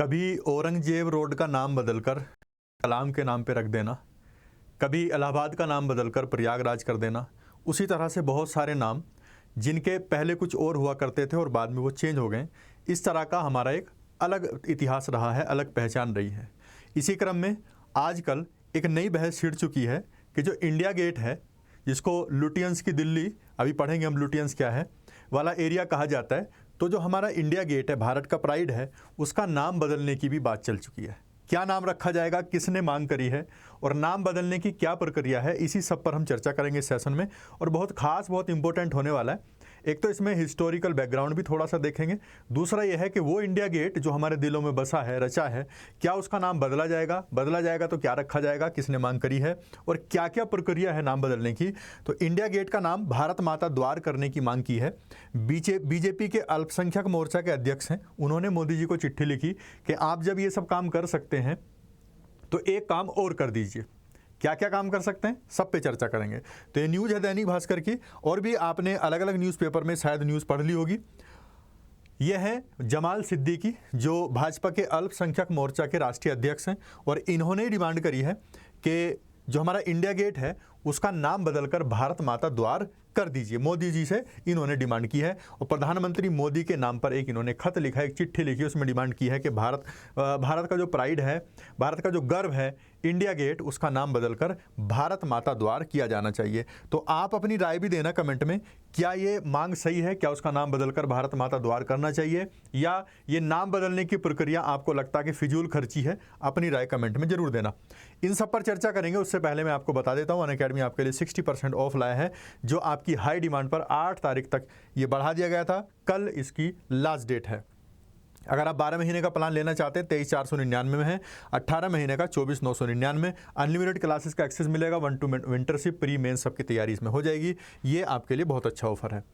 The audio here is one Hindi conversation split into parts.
कभी औरंगजेब रोड का नाम बदलकर कलाम के नाम पे रख देना, कभी इलाहाबाद का नाम बदलकर प्रयागराज कर देना। उसी तरह से बहुत सारे नाम जिनके पहले कुछ और हुआ करते थे और बाद में वो चेंज हो गए। इस तरह का हमारा एक अलग इतिहास रहा है, अलग पहचान रही है। इसी क्रम में आजकल एक नई बहस छिड़ चुकी है कि जो इंडिया गेट है, जिसको लुटियंस की दिल्ली, अभी पढ़ेंगे हम लुटियंस क्या है, वाला एरिया कहा जाता है, तो जो हमारा इंडिया गेट है, भारत का प्राइड है, उसका नाम बदलने की भी बात चल चुकी है। क्या नाम रखा जाएगा, किसने मांग करी है और नाम बदलने की क्या प्रक्रिया है, इसी सब पर हम चर्चा करेंगे इस सेशन में। और बहुत खास, बहुत इंपॉर्टेंट होने वाला है। एक तो इसमें हिस्टोरिकल बैकग्राउंड भी थोड़ा सा देखेंगे। दूसरा यह है कि वो इंडिया गेट जो हमारे दिलों में बसा है, रचा है, क्या उसका नाम बदला जाएगा तो क्या रखा जाएगा, किसने मांग करी है और क्या क्या प्रक्रिया है नाम बदलने की। तो इंडिया गेट का नाम भारत माता द्वार करने की मांग की है। बीजेपी के अल्पसंख्यक मोर्चा के अध्यक्ष हैं, उन्होंने मोदी जी को चिट्ठी लिखी कि आप जब ये सब काम कर सकते हैं तो एक काम और कर दीजिए। क्या क्या काम कर सकते हैं, सब पे चर्चा करेंगे। तो ये न्यूज़ है दैनिक भास्कर की, और भी आपने अलग अलग न्यूज़पेपर में शायद न्यूज़ पढ़ ली होगी। ये है जमाल सिद्दीकी, जो भाजपा के अल्पसंख्यक मोर्चा के राष्ट्रीय अध्यक्ष हैं, और इन्होंने डिमांड करी है कि जो हमारा इंडिया गेट है उसका नाम बदलकर भारत माता द्वार कर दीजिए। मोदी जी से इन्होंने डिमांड की है और प्रधानमंत्री मोदी के नाम पर एक इन्होंने खत लिखा है, एक चिट्ठी लिखी है, उसमें डिमांड की है कि भारत का जो प्राइड है, भारत का जो गर्व है, इंडिया गेट, उसका नाम बदलकर भारत माता द्वार किया जाना चाहिए। तो आप अपनी राय भी देना कमेंट में, क्या ये मांग सही है, क्या उसका नाम बदलकर भारत माता द्वार करना चाहिए, या ये नाम बदलने की प्रक्रिया आपको लगता है कि फिजूल खर्ची है। अपनी राय कमेंट में जरूर देना। इन सब पर चर्चा करेंगे। उससे पहले मैं आपको बता देता हूँ, अनअकैडमी आपके लिए 60% ऑफ लाया है, जो आपकी हाई डिमांड पर 8 तारीख तक ये बढ़ा दिया गया था। कल इसकी लास्ट डेट है। अगर आप 12 महीने का प्लान लेना चाहते हैं 23,499 में है, 18 महीने का 24,999। अनलिमिटेड क्लासेस का एक्सेस मिलेगा, 1 to विंटरशिप, प्री मेन सबकी तैयारी इसमें हो जाएगी। ये आपके लिए बहुत अच्छा ऑफर है।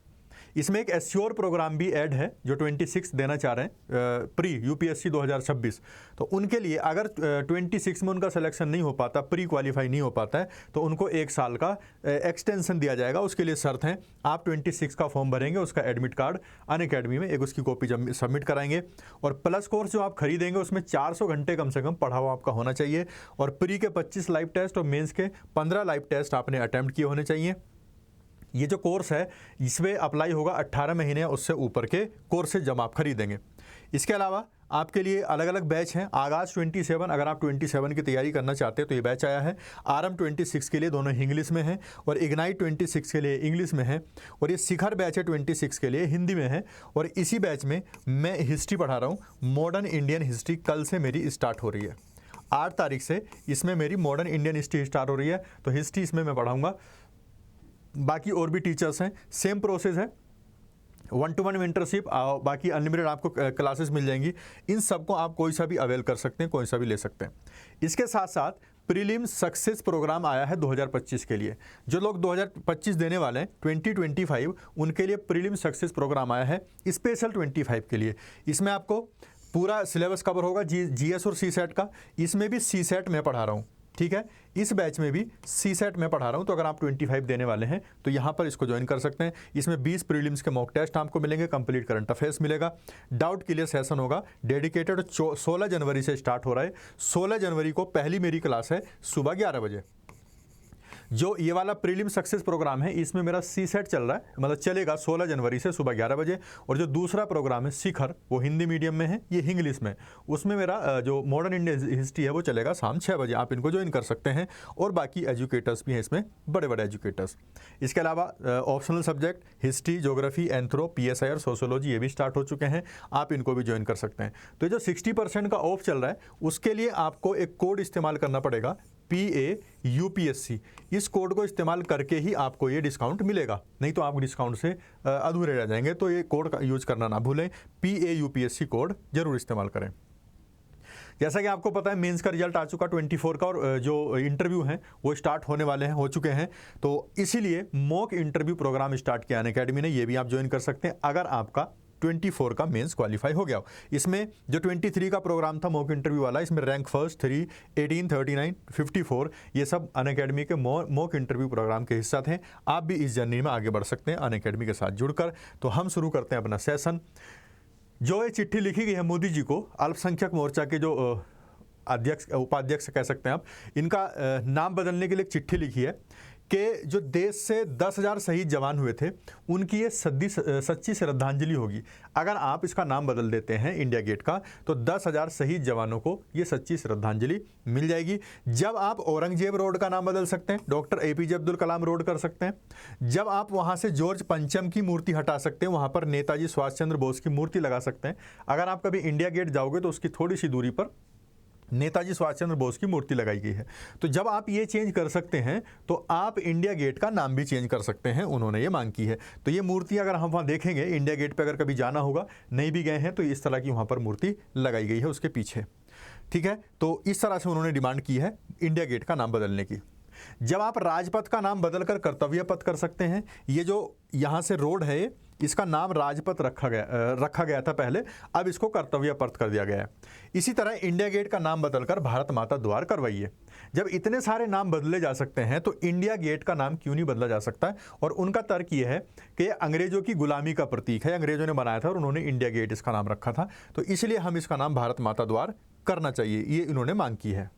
इसमें एक एश्योर प्रोग्राम भी ऐड है जो 26 देना चाह रहे हैं, प्री यूपीएससी 2026। तो उनके लिए अगर 26 में उनका सिलेक्शन नहीं हो पाता, प्री क्वालिफाई नहीं हो पाता है, तो उनको 1 साल का एक्सटेंशन दिया जाएगा। उसके लिए शर्त है, आप 26 का फॉर्म भरेंगे, उसका एडमिट कार्ड अनअकैडमी में एक उसकी कॉपी जब सबमिट कराएंगे, और प्लस कोर्स जो आप खरीदेंगे उसमें 400 घंटे कम से कम पढ़ा हुआ आपका होना चाहिए, और प्री के 25 लाइव टेस्ट और मेंस के 15 लाइव टेस्ट आपने अटेम्प्ट किए होने चाहिए। ये जो कोर्स है इसमें अप्लाई होगा 18 महीने उससे ऊपर के कोर्सेज जब आप खरीदेंगे। इसके अलावा आपके लिए अलग अलग बैच हैं। आगाज 27, अगर आप 27 की तैयारी करना चाहते हैं तो ये बैच आया है। आरएम 26 के लिए दोनों इंग्लिश में है, और इग्नाइट 26 के लिए इंग्लिश में है, और ये शिखर बैच है 26 के लिए हिंदी में है। और इसी बैच में मैं हिस्ट्री पढ़ा रहा हूँ, मॉडर्न इंडियन हिस्ट्री। कल से मेरी स्टार्ट हो रही है, 8 तारीख से इसमें मेरी मॉडर्न इंडियन हिस्ट्री स्टार्ट हो रही है। तो हिस्ट्री इसमें मैं पढ़ाऊँगा। बाकी और भी टीचर्स हैं, सेम प्रोसेस है, 1 to 1 मेंटरशिप, बाकी अनलिमिटेड आपको क्लासेस मिल जाएंगी। इन सबको आप कोई सा भी अवेल कर सकते हैं, कोई सा भी ले सकते हैं। इसके साथ साथ प्रीलिम्स सक्सेस प्रोग्राम आया है 2025 के लिए। जो लोग 2025 देने वाले हैं 2025, उनके लिए प्रीलिम्स सक्सेस प्रोग्राम आया है स्पेशल 25 के लिए। इसमें आपको पूरा सिलेबस कवर होगा, जीएस और सीसेट का। इसमें भी सीसेट मैं पढ़ा रहा हूँ, ठीक है। इस बैच में भी सीसेट में पढ़ा रहा हूं। तो अगर आप 25 देने वाले हैं तो यहां पर इसको ज्वाइन कर सकते हैं। इसमें 20 प्रीलिम्स के मॉक टेस्ट आपको मिलेंगे, कंप्लीट करंट अफेयर्स मिलेगा, डाउट क्लियर सेशन होगा, डेडिकेटेड। 16 जनवरी से स्टार्ट हो रहा है। 16 जनवरी को पहली मेरी क्लास है सुबह 11 बजे। जो ये वाला प्रीलिम सक्सेस प्रोग्राम है इसमें मेरा सीसेट चल रहा है, मतलब चलेगा 16 जनवरी से सुबह 11 बजे। और जो दूसरा प्रोग्राम है शिखर, वो हिंदी मीडियम में है, ये इंग्लिश में। उसमें मेरा जो मॉडर्न इंडियन हिस्ट्री है वो चलेगा शाम 6 बजे। आप इनको ज्वाइन कर सकते हैं। और बाकी एजुकेटर्स भी हैं इसमें, बड़े बड़े एजुकेटर्स। इसके अलावा optional subject history, geography, anthro, PSI और सोशोलॉजी ये भी स्टार्ट हो चुके हैं, आप इनको भी ज्वाइन कर सकते हैं। तो ये जो 60% का ऑफ चल रहा है उसके लिए आपको एक कोड इस्तेमाल करना पड़ेगा, PAUPSC। इस कोड को इस्तेमाल करके ही आपको ये डिस्काउंट मिलेगा, नहीं तो आप डिस्काउंट से अधूरे रह जाएंगे। तो ये कोड का यूज करना ना भूलें, PAUPSC कोड जरूर इस्तेमाल करें। जैसा कि आपको पता है मेंस का रिजल्ट आ चुका 24 का, और जो इंटरव्यू हैं वो स्टार्ट होने वाले हैं, हो चुके हैं। तो इसीलिए मॉक इंटरव्यू प्रोग्राम स्टार्ट किया अनअकैडमी ने, ये भी आप ज्वाइन कर सकते हैं अगर आपका 24 का मेंस क्वालिफाई हो गया हो। इसमें जो 23 का प्रोग्राम था मॉक इंटरव्यू वाला, इसमें रैंक फर्स्ट, 3, 18, 39, 54 ये सब अनअकैडमी के मॉक इंटरव्यू प्रोग्राम के हिस्सा थे। आप भी इस जर्नी में आगे बढ़ सकते हैं अनअकैडमी के साथ जुड़कर। तो हम शुरू करते हैं अपना सेशन। जो ये चिट्ठी लिखी गई है मोदी जी को, अल्पसंख्यक मोर्चा के जो अध्यक्ष उपाध्यक्ष कह सकते हैं आप, इनका नाम बदलने के लिए एक चिट्ठी लिखी है कि जो देश से 10,000 शहीद जवान हुए थे उनकी ये सच्ची श्रद्धांजलि होगी। अगर आप इसका नाम बदल देते हैं इंडिया गेट का, तो 10,000 शहीद जवानों को ये सच्ची श्रद्धांजलि मिल जाएगी। जब आप औरंगजेब रोड का नाम बदल सकते हैं, doctor APJ Abdul Kalam road कर सकते हैं। जब आप वहाँ से जॉर्ज पंचम की मूर्ति हटा सकते हैं, वहाँ पर नेताजी सुभाष चंद्र बोस की मूर्ति लगा सकते हैं। अगर आप कभी इंडिया गेट जाओगे तो उसकी थोड़ी सी दूरी पर नेताजी सुभाष चंद्र बोस की मूर्ति लगाई गई है। तो जब आप ये चेंज कर सकते हैं तो आप इंडिया गेट का नाम भी चेंज कर सकते हैं, उन्होंने ये मांग की है। तो ये मूर्ति अगर हम वहाँ देखेंगे, इंडिया गेट पे अगर कभी जाना होगा, नहीं भी गए हैं, तो इस तरह की वहाँ पर मूर्ति लगाई गई है उसके पीछे। ठीक है, तो इस तरह से उन्होंने डिमांड की है इंडिया गेट का नाम बदलने की। जब आप राजपथ का नाम बदलकर कर्तव्य पथ कर सकते हैं, ये जो यहाँ से रोड है इसका नाम राजपथ रखा गया था पहले, अब इसको कर्तव्य पथ कर दिया गया है। इसी तरह इंडिया गेट का नाम बदलकर भारत माता द्वार करवाइए। जब इतने सारे नाम बदले जा सकते हैं तो इंडिया गेट का नाम क्यों नहीं बदला जा सकता है? और उनका तर्क ये है कि ये अंग्रेजों की गुलामी का प्रतीक है, अंग्रेजों ने बनाया था और उन्होंने इंडिया गेट इसका नाम रखा था, तो इसलिए हम इसका नाम भारत माता द्वार करना चाहिए, ये इन्होंने मांग की है।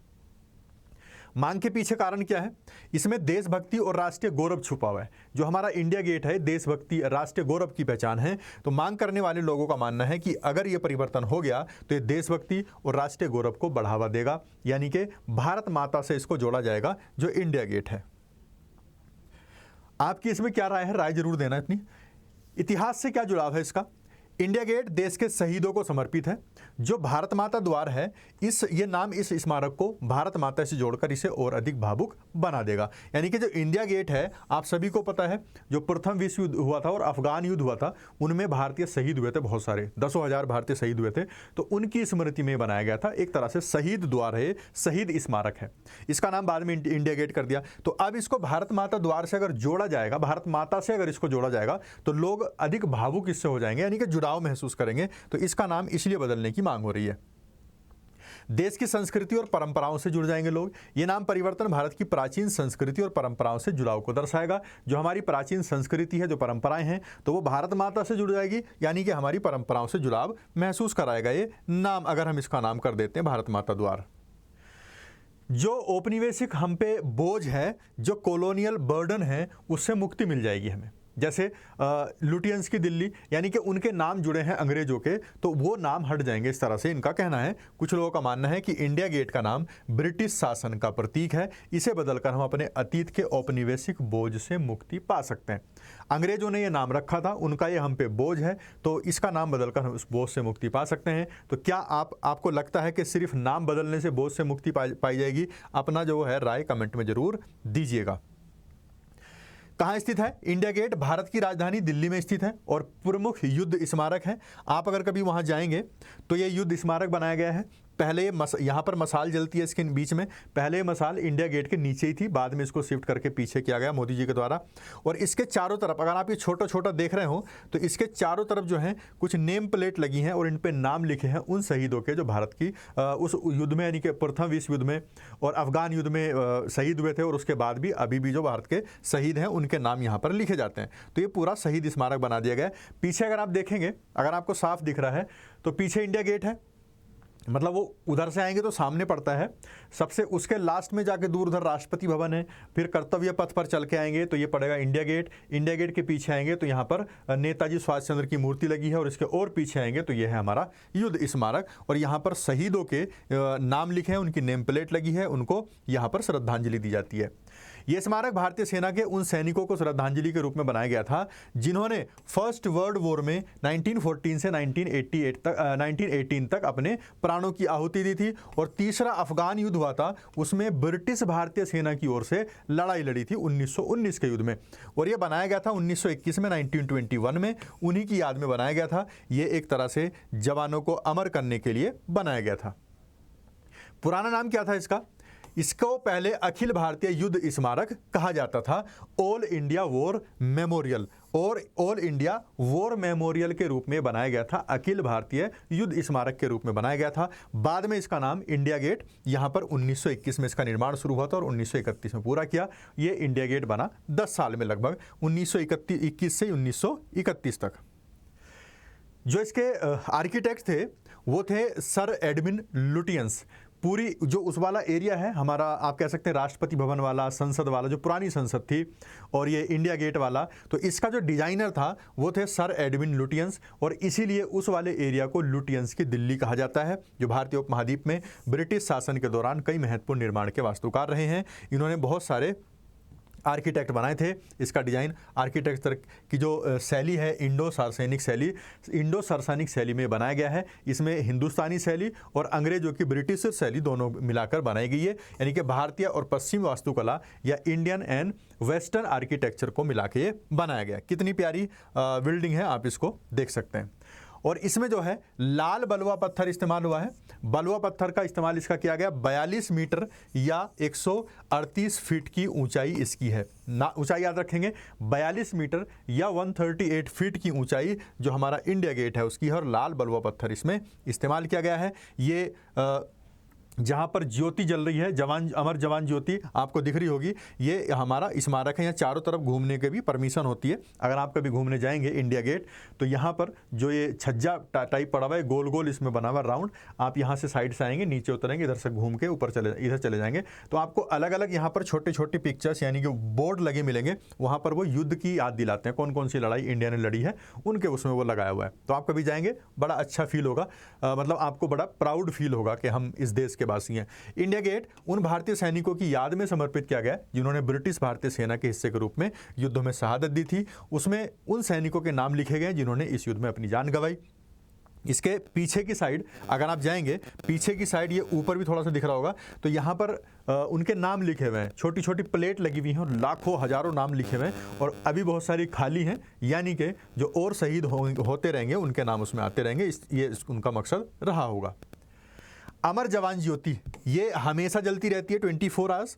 मांग के पीछे कारण क्या है? इसमें देशभक्ति और राष्ट्रीय गौरव छुपा हुआ है। जो हमारा इंडिया गेट है देशभक्ति राष्ट्रीय गौरव की पहचान है। तो मांग करने वाले लोगों का मानना है कि अगर ये परिवर्तन हो गया तो ये देशभक्ति और राष्ट्रीय गौरव को बढ़ावा देगा, यानी कि भारत माता से इसको जोड़ा जाएगा जो इंडिया गेट है। आपकी इसमें क्या राय है? राय जरूर देना अपनी। इतिहास से क्या जुड़ाव है इसका? इंडिया गेट देश के शहीदों को समर्पित है। जो भारत माता द्वार है, ये नाम इस स्मारक को भारत माता से जोड़कर इसे और अधिक भावुक बना देगा। यानी कि जो इंडिया गेट है, आप सभी को पता है, जो प्रथम विश्व युद्ध हुआ था और अफगान युद्ध हुआ था, उनमें भारतीय शहीद हुए थे, बहुत सारे 10,000 भारतीय शहीद हुए थे। तो उनकी स्मृति में बनाया गया था, एक तरह से शहीद द्वार है, शहीद स्मारक है। इसका नाम बाद में इंडिया गेट कर दिया। तो अब इसको भारत माता द्वार से अगर जोड़ा जाएगा, भारत माता से अगर इसको जोड़ा जाएगा, तो लोग अधिक भावुक इससे हो जाएंगे, यानी कि जुड़ाव महसूस करेंगे। तो इसका नाम इसलिए बदलने की मांग हो रही है। देश की संस्कृति और परंपराओं से जुड़ जाएंगे लोग। ये नाम परिवर्तन भारत की प्राचीन संस्कृति और परंपराओं से जुड़ाव को दर्शाएगा। जो हमारी प्राचीन संस्कृति है, जो परंपराएं हैं, तो वो भारत माता से जुड़ जाएगी, यानी कि हमारी परंपराओं से जुड़ाव महसूस कराएगा ये नाम, अगर हम इसका नाम कर देते हैं भारत माता द्वार। जो औपनिवेशिक हम पे बोझ है, जो कॉलोनियल बर्डन है, उससे मुक्ति मिल जाएगी हमें। जैसे लुटियंस की दिल्ली, यानी कि उनके नाम जुड़े हैं अंग्रेजों के, तो वो नाम हट जाएंगे, इस तरह से इनका कहना है। कुछ लोगों का मानना है कि इंडिया गेट का नाम ब्रिटिश शासन का प्रतीक है, इसे बदलकर हम अपने अतीत के औपनिवेशिक बोझ से मुक्ति पा सकते हैं। अंग्रेजों ने ये नाम रखा था, उनका ये हम पे बोझ है, तो इसका नाम बदलकर हम उस बोझ से मुक्ति पा सकते हैं। तो क्या आपको लगता है कि सिर्फ नाम बदलने से बोझ से मुक्ति पाई जाएगी? अपना जो है राय कमेंट में जरूर दीजिएगा। कहाँ स्थित है इंडिया गेट? भारत की राजधानी दिल्ली में स्थित है और प्रमुख युद्ध स्मारक है। आप अगर कभी वहाँ जाएंगे तो ये युद्ध स्मारक बनाया गया है। पहले यहाँ पर मसाल जलती है इसके बीच में, पहले मसाल इंडिया गेट के नीचे ही थी, बाद में इसको शिफ्ट करके पीछे किया गया मोदी जी के द्वारा। और इसके चारों तरफ अगर आप ये छोटा छोटा देख रहे हो तो इसके चारों तरफ जो है कुछ नेम प्लेट लगी हैं और इन पे नाम लिखे हैं उन शहीदों के जो भारत की उस युद्ध में, यानी कि प्रथम विश्व युद्ध में और अफगान युद्ध में शहीद हुए थे, और उसके बाद भी अभी भी जो भारत के शहीद हैं उनके नाम यहाँ पर लिखे जाते हैं। तो ये पूरा शहीद स्मारक बना दिया गया है। पीछे अगर आप देखेंगे, अगर आपको साफ दिख रहा है तो पीछे इंडिया गेट है, मतलब वो उधर से आएंगे तो सामने पड़ता है, सबसे उसके लास्ट में जाके दूर उधर राष्ट्रपति भवन है। फिर कर्तव्य पथ पर चल के आएंगे तो ये पड़ेगा इंडिया गेट। इंडिया गेट के पीछे आएंगे तो यहाँ पर नेताजी सुभाष चंद्र की मूर्ति लगी है, और इसके और पीछे आएंगे तो ये है हमारा युद्ध स्मारक, और यहाँ पर शहीदों के नाम लिखे हैं, उनकी नेम प्लेट लगी है, उनको यहाँ पर श्रद्धांजलि दी जाती है। ये स्मारक भारतीय सेना के उन सैनिकों को श्रद्धांजलि के रूप में बनाया गया था जिन्होंने फर्स्ट वर्ल्ड वॉर में 1914 से 1918 तक अपने प्राणों की आहुति दी थी, और तीसरा अफगान युद्ध हुआ था, उसमें ब्रिटिश भारतीय सेना की ओर से लड़ाई लड़ी थी 1919 के युद्ध में, और ये बनाया गया था 1921 में, 1921 में, उन्हीं की याद में बनाया गया था। ये एक तरह से जवानों को अमर करने के लिए बनाया गया था। पुराना नाम क्या था इसका? इसको पहले अखिल भारतीय युद्ध स्मारक कहा जाता था, ऑल इंडिया वॉर मेमोरियल, और ऑल इंडिया वॉर मेमोरियल के रूप में बनाया गया था, अखिल भारतीय युद्ध स्मारक के रूप में बनाया गया था। बाद में इसका नाम इंडिया गेट, यहाँ पर 1921 में इसका निर्माण शुरू हुआ था और 1931 में पूरा किया। ये इंडिया गेट बना 10 साल में, लगभग 1921 से 1931 तक। जो इसके आर्किटेक्ट थे वो थे सर एडमिन लुटियंस। पूरी जो उस वाला एरिया है हमारा, आप कह सकते हैं राष्ट्रपति भवन वाला, संसद वाला, जो पुरानी संसद थी, और ये इंडिया गेट वाला, तो इसका जो डिजाइनर था वो थे सर एडविन लुटियंस, और इसीलिए उस वाले एरिया को लुटियंस की दिल्ली कहा जाता है, जो भारतीय उपमहाद्वीप में ब्रिटिश शासन के दौरान कई महत्वपूर्ण निर्माण के वास्तुकार रहे हैं। इन्होंने बहुत सारे आर्किटेक्ट बनाए थे। इसका डिज़ाइन आर्किटेक्चर की जो शैली है इंडो सार्सैनिक शैली में बनाया गया है। इसमें हिंदुस्तानी शैली और अंग्रेजों की ब्रिटिश शैली दोनों मिलाकर बनाई गई है, यानी कि भारतीय और पश्चिमी वास्तुकला या इंडियन एंड वेस्टर्न आर्किटेक्चर को मिला के बनाया गया। कितनी प्यारी बिल्डिंग है, आप इसको देख सकते हैं। और इसमें जो है लाल बलुआ पत्थर इस्तेमाल हुआ है। बलुआ पत्थर का इस्तेमाल इसका किया गया। 42 मीटर या 138 फीट की ऊंचाई इसकी है ना, ऊंचाई याद रखेंगे, 42 मीटर या 138 फीट की ऊंचाई जो हमारा इंडिया गेट है उसकी है, और लाल बलुआ पत्थर इसमें इस्तेमाल किया गया है। ये जहाँ पर ज्योति जल रही है, जवान अमर जवान ज्योति आपको दिख रही होगी, ये हमारा स्मारक है। यहाँ चारों तरफ घूमने के भी परमिशन होती है। अगर आप कभी घूमने जाएंगे इंडिया गेट, तो यहाँ पर जो ये छज्जा टाइप पड़ा हुआ है, गोल गोल इसमें बना हुआ राउंड, आप यहाँ से साइड से आएंगे, नीचे उतरेंगे, इधर से घूम के ऊपर इधर चले जाएंगे, तो आपको अलग अलग यहाँ पर छोटे छोटे पिक्चर्स यानी कि बोर्ड लगे मिलेंगे। वहाँ पर वो युद्ध की याद दिलाते हैं, कौन कौन सी लड़ाई इंडिया ने लड़ी है उनके उसमें वो लगाया हुआ है। तो आप कभी जाएंगे बड़ा अच्छा फील होगा, मतलब आपको बड़ा प्राउड फील होगा कि हम इस देश के वासी हैं। इंडिया गेट उन भारतीय सैनिकों की याद में समर्पित किया गया जिन्होंने ब्रिटिश भारतीय सेना के हिस्से के रूप में युद्धों में शहादत दी थी। उसमें उन सैनिकों के नाम लिखे गए जिन्होंने इस युद्ध में अपनी जान गंवाई। इसके पीछे की साइड अगर आप जाएंगे, पीछे की साइड ये ऊपर भी थोड़ा सा दिख रहा होगा, तो यहाँ पर उनके नाम लिखे हुए हैं, छोटी छोटी प्लेट लगी हुई हैं और लाखों हजारों नाम लिखे हुए हैं, और अभी बहुत सारी खाली हैं, यानी कि जो और शहीद होते रहेंगे उनके नाम उसमें आते रहेंगे। ये उनका मकसद रहा होगा। अमर जवान ज्योति ये हमेशा जलती रहती है 24 आवर्स।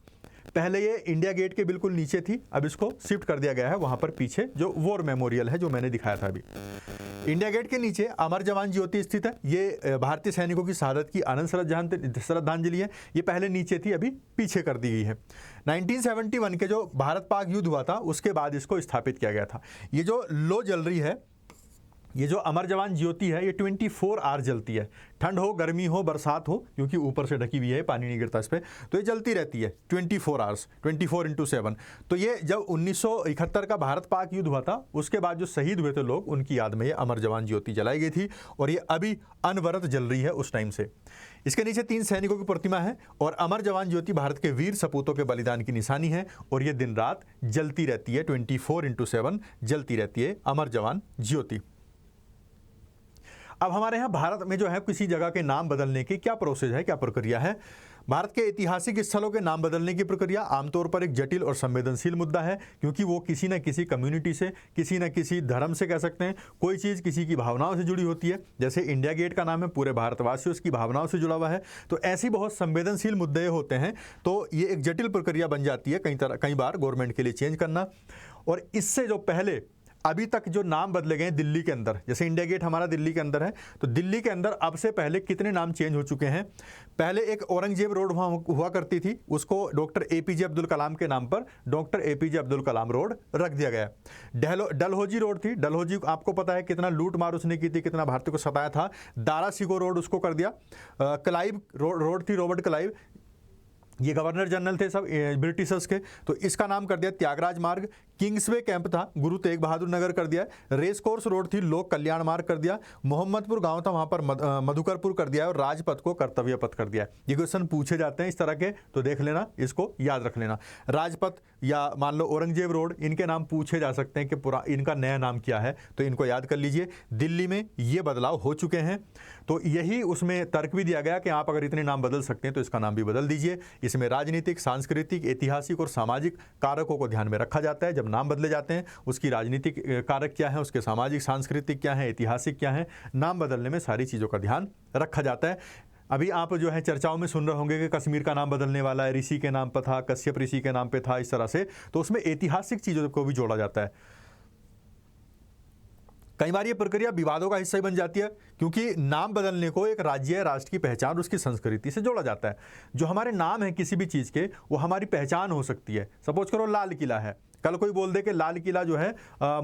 पहले ये इंडिया गेट के बिल्कुल नीचे थी, अब इसको शिफ्ट कर दिया गया है वहाँ पर पीछे जो वॉर मेमोरियल है जो मैंने दिखाया था अभी। इंडिया गेट के नीचे अमर जवान ज्योति स्थित है। ये भारतीय सैनिकों की शहादत की आनंद श्रद्धांजलि है। ये पहले नीचे थी, अभी पीछे कर दी गई है। 1971 के जो भारत पाक युद्ध हुआ था उसके बाद इसको स्थापित किया गया था। ये जो लो जल रही है, ये जो अमर जवान ज्योति है, ये 24 आवर जलती है, ठंड हो, गर्मी हो, बरसात हो, क्योंकि ऊपर से ढकी हुई है, पानी नहीं गिरता इस पर, तो ये जलती रहती है 24 आवर्स, 24x7। तो ये जब 1971 का भारत पाक युद्ध हुआ था उसके बाद जो शहीद हुए थे लोग, उनकी याद में ये अमर जवान ज्योति जलाई गई थी, और ये अभी अनवरत जल रही है उस टाइम से। इसके नीचे 3 सैनिकों की प्रतिमा है, और अमर जवान ज्योति भारत के वीर सपूतों के बलिदान की निशानी है, और ये दिन रात जलती रहती है, 24x7 जलती रहती है अमर जवान ज्योति। अब हमारे यहाँ भारत में जो है किसी जगह के नाम बदलने की क्या प्रोसेस है, क्या प्रक्रिया है। भारत के ऐतिहासिक स्थलों के नाम बदलने की प्रक्रिया आमतौर पर एक जटिल और संवेदनशील मुद्दा है, क्योंकि वो किसी न किसी कम्युनिटी से, किसी न किसी धर्म से, कह सकते हैं कोई चीज़ किसी की भावनाओं से जुड़ी होती है। जैसे इंडिया गेट का नाम है, पूरे भारतवासियों उसकी भावनाओं से जुड़ा हुआ है, तो ऐसी बहुत संवेदनशील मुद्दे होते हैं, तो ये एक जटिल प्रक्रिया बन जाती है कई बार गवर्नमेंट के लिए चेंज करना। और इससे जो पहले अभी तक जो नाम बदले गए दिल्ली के अंदर, जैसे इंडिया गेट हमारा दिल्ली के अंदर है, तो दिल्ली के अंदर अब से पहले कितने नाम चेंज हो चुके हैं। पहले एक औरंगजेब रोड हुआ करती थी, उसको डॉक्टर APJ अब्दुल कलाम के नाम पर doctor APJ Abdul Kalam road रख दिया गया। डलहौजी रोड थी, डलहौजी आपको पता है कितना लूट मार उसने की थी, कितना भारतीय को सताया था। दारा सिको रोड उसको कर दिया। क्लाइव रोड थी, रॉबर्ट क्लाइव, ये गवर्नर जनरल थे सब ब्रिटिशर्स के, तो इसका नाम कर दिया त्यागराज मार्ग। किंग्सवे कैंप था, गुरु तेग बहादुर नगर कर दिया। रेस कोर्स रोड थी, लोक कल्याण मार्ग कर दिया। मोहम्मदपुर गांव था, वहां पर मधुकरपुर कर दिया, और राजपथ को कर्तव्य पथ कर दिया। ये क्वेश्चन पूछे जाते हैं इस तरह के, तो देख लेना, इसको याद रख लेना। राजपथ या मान लो औरंगजेब रोड, इनके नाम पूछे जा सकते हैं कि इनका नया नाम क्या है, तो इनको याद कर लीजिए। दिल्ली में ये बदलाव हो चुके हैं, तो यही उसमें तर्क भी दिया गया कि आप अगर इतने नाम बदल सकते हैं तो इसका नाम भी बदल दीजिए। इसमें राजनीतिक, सांस्कृतिक, ऐतिहासिक और सामाजिक कारकों को ध्यान में रखा जाता है। जब नाम बदले जाते हैं उसकी राजनीतिक कारक क्या है, उसके सामाजिक सांस्कृतिक क्या है, ऐतिहासिक क्या है, नाम बदलने में सारी चीज़ों का ध्यान रखा जाता है। अभी आप जो है चर्चाओं में सुन रहे होंगे कि कश्मीर का नाम बदलने वाला है, ऋषि के नाम पर था, कश्यप ऋषि के नाम पे था, इस तरह से, तो उसमें ऐतिहासिक चीज़ों को भी जोड़ा जाता है। कई बार ये प्रक्रिया विवादों का हिस्सा ही बन जाती है, क्योंकि नाम बदलने को एक राज्य या राष्ट्र की पहचान, उसकी संस्कृति से जोड़ा जाता है। जो हमारे नाम है किसी भी चीज़ के, वो हमारी पहचान हो सकती है। सपोज करो लाल किला है, कल कोई बोल दे कि लाल किला जो है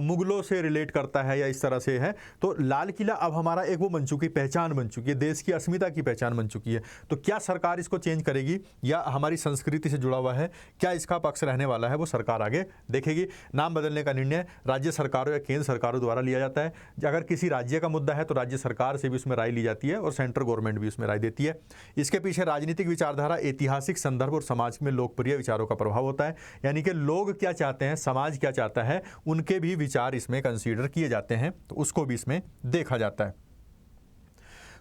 मुगलों से रिलेट करता है या इस तरह से है, तो लाल किला अब हमारा एक वो बन चुकी, पहचान बन चुकी है, देश की अस्मिता की पहचान बन चुकी है। तो क्या सरकार इसको चेंज करेगी या हमारी संस्कृति से जुड़ा हुआ है, क्या इसका पक्ष रहने वाला है, वो सरकार आगे देखेगी। नाम बदलने का निर्णय राज्य सरकारों या केंद्र सरकारों द्वारा लिया जाता है। अगर किसी राज्य का मुद्दा है तो राज्य सरकार से भी उसमें राय ली जाती है और सेंट्रल गवर्नमेंट भी उसमें राय देती है। इसके पीछे राजनीतिक विचारधारा, ऐतिहासिक संदर्भ और समाज में लोकप्रिय विचारों का प्रभाव होता है। यानी कि लोग क्या चाहते हैं, समाज क्या चाहता है, उनके भी विचार इसमें कंसीडर किए जाते हैं, तो उसको भी इसमें देखा जाता है।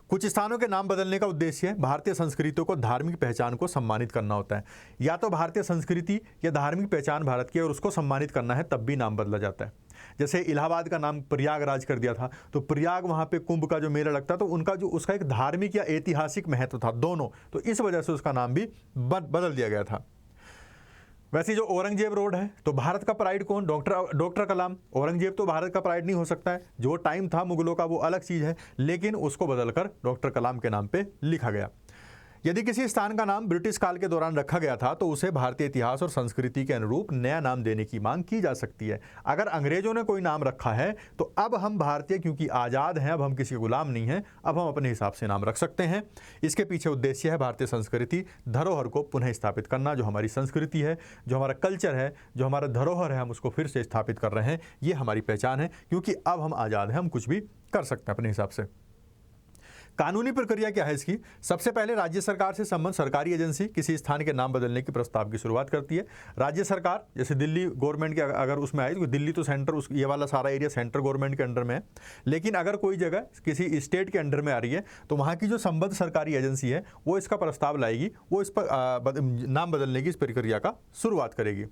कुछ स्थानों के नाम बदलने का उद्देश्य भारतीय संस्कृतियों को, धार्मिक पहचान को सम्मानित करना होता है। या तो भारतीय संस्कृति या धार्मिक पहचान भारत की और उसको सम्मानित करना है, तब भी नाम बदला जाता है। जैसे इलाहाबाद का नाम प्रयागराज कर दिया था, तो प्रयाग वहाँ पे कुंभ का जो मेला लगता है, तो उनका जो उसका एक धार्मिक या ऐतिहासिक महत्व था दोनों, तो इस वजह से उसका नाम भी बदल दिया गया था। वैसे जो औरंगजेब रोड है, तो भारत का प्राइड कौन? डॉक्टर कलाम। औरंगजेब तो भारत का प्राइड नहीं हो सकता है, जो टाइम था मुगलों का वो अलग चीज़ है, लेकिन उसको बदलकर डॉक्टर कलाम के नाम पे लिखा गया। यदि किसी स्थान का नाम ब्रिटिश काल के दौरान रखा गया था तो उसे भारतीय इतिहास और संस्कृति के अनुरूप नया नाम देने की मांग की जा सकती है। अगर अंग्रेजों ने कोई नाम रखा है तो अब हम भारतीय, क्योंकि आज़ाद हैं, अब हम किसी गुलाम नहीं हैं, अब हम अपने हिसाब से नाम रख सकते हैं। इसके पीछे उद्देश्य है भारतीय संस्कृति धरोहर को पुनः स्थापित करना। जो हमारी संस्कृति है, जो हमारा कल्चर है, जो हमारा धरोहर है, हम उसको फिर से स्थापित कर रहे हैं। ये हमारी पहचान है, क्योंकि अब हम आज़ाद हैं, हम कुछ भी कर सकते हैं अपने हिसाब से। कानूनी प्रक्रिया क्या है इसकी? सबसे पहले राज्य सरकार से संबंध सरकारी एजेंसी किसी स्थान के नाम बदलने के प्रस्ताव की शुरुआत करती है। राज्य सरकार, जैसे दिल्ली गवर्नमेंट के अगर उसमें आई, तो दिल्ली तो सेंटर, ये वाला सारा एरिया सेंट्रल गवर्नमेंट के अंडर में है। लेकिन अगर कोई जगह किसी स्टेट के अंडर में आ रही है तो वहाँ की जो संबद्ध सरकारी एजेंसी है वो इसका प्रस्ताव लाएगी, वो इस पर नाम बदलने की इस प्रक्रिया का शुरुआत करेगी।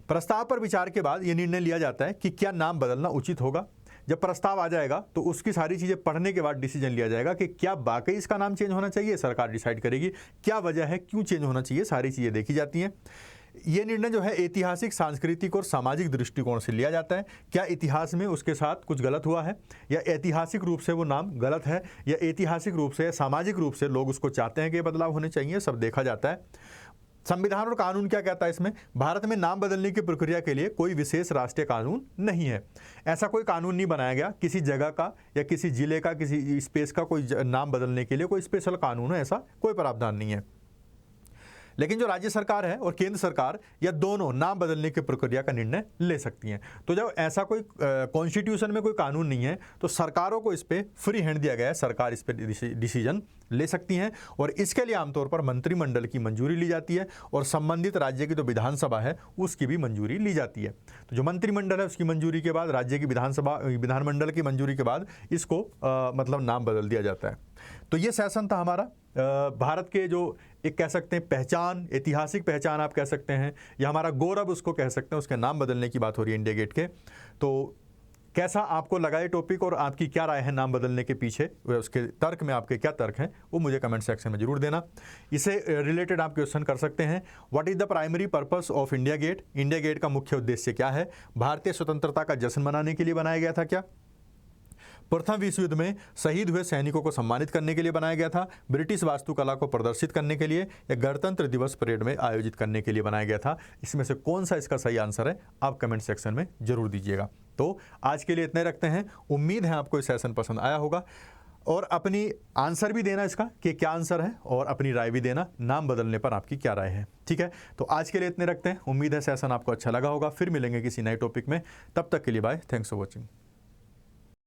प्रस्ताव पर विचार के बाद ये निर्णय लिया जाता है कि क्या नाम बदलना उचित होगा। जब प्रस्ताव आ जाएगा तो उसकी सारी चीज़ें पढ़ने के बाद डिसीजन लिया जाएगा कि क्या वाकई इसका नाम चेंज होना चाहिए, सरकार डिसाइड करेगी। क्या वजह है, क्यों चेंज होना चाहिए, सारी चीज़ें देखी जाती हैं। ये निर्णय जो है ऐतिहासिक, सांस्कृतिक और सामाजिक दृष्टिकोण से लिया जाता है। क्या इतिहास में उसके साथ कुछ गलत हुआ है, या ऐतिहासिक रूप से वो नाम गलत है, या ऐतिहासिक रूप से, सामाजिक रूप से लोग उसको चाहते हैं कि बदलाव होने चाहिए, सब देखा जाता है। संविधान और कानून क्या कहता है इसमें? भारत में नाम बदलने की प्रक्रिया के लिए कोई विशेष राष्ट्रीय कानून नहीं है। ऐसा कोई कानून नहीं बनाया गया किसी जगह का या किसी जिले का, किसी स्पेस का कोई नाम बदलने के लिए कोई स्पेशल कानून है, ऐसा कोई प्रावधान नहीं है। लेकिन जो राज्य सरकार है और केंद्र सरकार, या दोनों नाम बदलने की प्रक्रिया का निर्णय ले सकती हैं। तो जब ऐसा कोई कॉन्स्टिट्यूशन में कोई कानून नहीं है तो सरकारों को इस पर फ्री हैंड दिया गया है, सरकार इस पर डिसीजन ले सकती हैं। और इसके लिए आमतौर पर मंत्रिमंडल की मंजूरी ली जाती है और संबंधित राज्य की जो विधानसभा है उसकी भी मंजूरी ली जाती है। तो जो मंत्रिमंडल है उसकी मंजूरी के बाद, राज्य की विधानमंडल की मंजूरी के बाद इसको मतलब नाम बदल दिया जाता है। तो ये सेशन था हमारा भारत के जो एक कह सकते हैं पहचान, ऐतिहासिक पहचान आप कह सकते हैं, या हमारा गौरव उसको कह सकते हैं, उसके नाम बदलने की बात हो रही है इंडिया गेट के। तो कैसा आपको लगा ये टॉपिक और आपकी क्या राय है नाम बदलने के पीछे, उसके तर्क में आपके क्या तर्क हैं वो मुझे कमेंट सेक्शन में जरूर देना। इससे रिलेटेड आप क्वेश्चन कर सकते हैं। What is the primary purpose of India Gate? India Gate का मुख्य उद्देश्य क्या है? भारतीय स्वतंत्रता का जश्न मनाने के लिए बनाया गया था क्या? प्रथम विश्व युद्ध में शहीद हुए सैनिकों को सम्मानित करने के लिए बनाया गया था? ब्रिटिश वास्तुकला को प्रदर्शित करने के लिए, या गणतंत्र दिवस परेड में आयोजित करने के लिए बनाया गया था? इसमें से कौन सा इसका सही आंसर है आप कमेंट सेक्शन में जरूर दीजिएगा। तो आज के लिए इतने रखते हैं। उम्मीद है आपको ये सेशन पसंद आया होगा और अपनी आंसर भी देना इसका कि क्या आंसर है, और अपनी राय भी देना नाम बदलने पर आपकी क्या राय है। ठीक है, तो आज के लिए इतने रखते हैं। उम्मीद है सेशन आपको अच्छा लगा होगा। फिर मिलेंगे किसी नए टॉपिक में, तब तक के लिए बाय। Thanks for watching.